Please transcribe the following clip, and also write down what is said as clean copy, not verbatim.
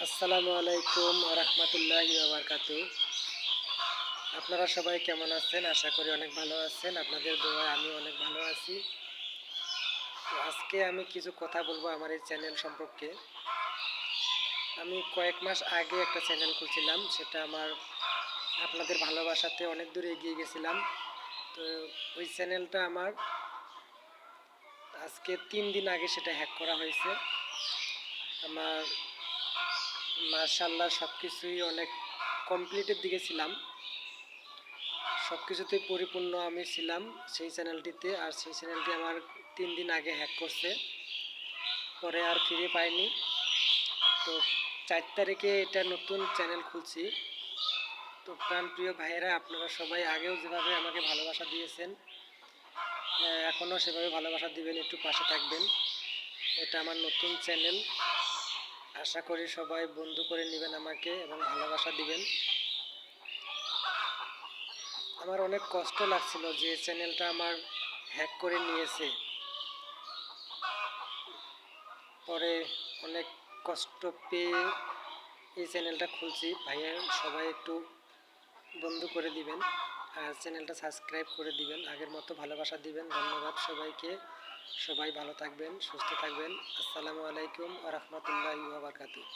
আসসালামু আলাইকুম ওয়া রাহমাতুল্লাহি ওয়া বারাকাতুহু। আপনারা সবাই কেমন আছেন? আশা করি অনেক ভালো আছেন। আপনাদের দোয়ায় আমি অনেক ভালো আছি। তো আজকে আমি কিছু কথা বলবো আমার এই চ্যানেল সম্পর্কে। আমি কয়েক মাস আগে একটা চ্যানেল খুলছিলাম। সেটা আমার আপনাদের ভালোবাসাতে অনেক দূর এগিয়ে গেছিলাম। তো ওই চ্যানেলটা আমার আজকে ৩ দিন আগে সেটা হ্যাক করা হয়েছে। আমার মাশাআল্লাহ সবকিছুই অনেক কমপ্লিটের দিকে ছিলাম। সব কিছুতেই পরিপূর্ণ আমি ছিলাম সেই চ্যানেলটিতে। আর সেই চ্যানেলটি আমার ৩ দিন আগে হ্যাক করছে, পরে আর ফিরে পাইনি। তো ৪ তারিখে এটা নতুন চ্যানেল খুলছি। তো প্রাণপ্রিয় ভাইয়েরা, আপনারা সবাই আগেও যেভাবে আমাকে ভালোবাসা দিয়েছেন, এখনও সেভাবে ভালোবাসা দিবেন, একটু পাশে থাকবেন। এটা আমার নতুন চ্যানেল, আশা করি সবাই বন্ধু করে নেবেন আমাকে এবং ভালোবাসা দিবেন। আমার অনেক কষ্ট লাগছিল যে চ্যানেলটা আমার হ্যাক করে নিয়েছে। পরে অনেক কষ্ট পেয়ে এই চ্যানেলটা খুলছি। ভাইয়া সবাই একটু বন্ধু করে দিবেন আর চ্যানেলটা সাবস্ক্রাইব করে দিবেন, আগের মতো ভালোবাসা দিবেন। ধন্যবাদ সবাইকে। সবাই ভালো থাকবেন, সুস্থ থাকবেন। আসসালামু আলাইকুম ওয়া রাহমাতুল্লাহি ওয়া বারাকাতুহু।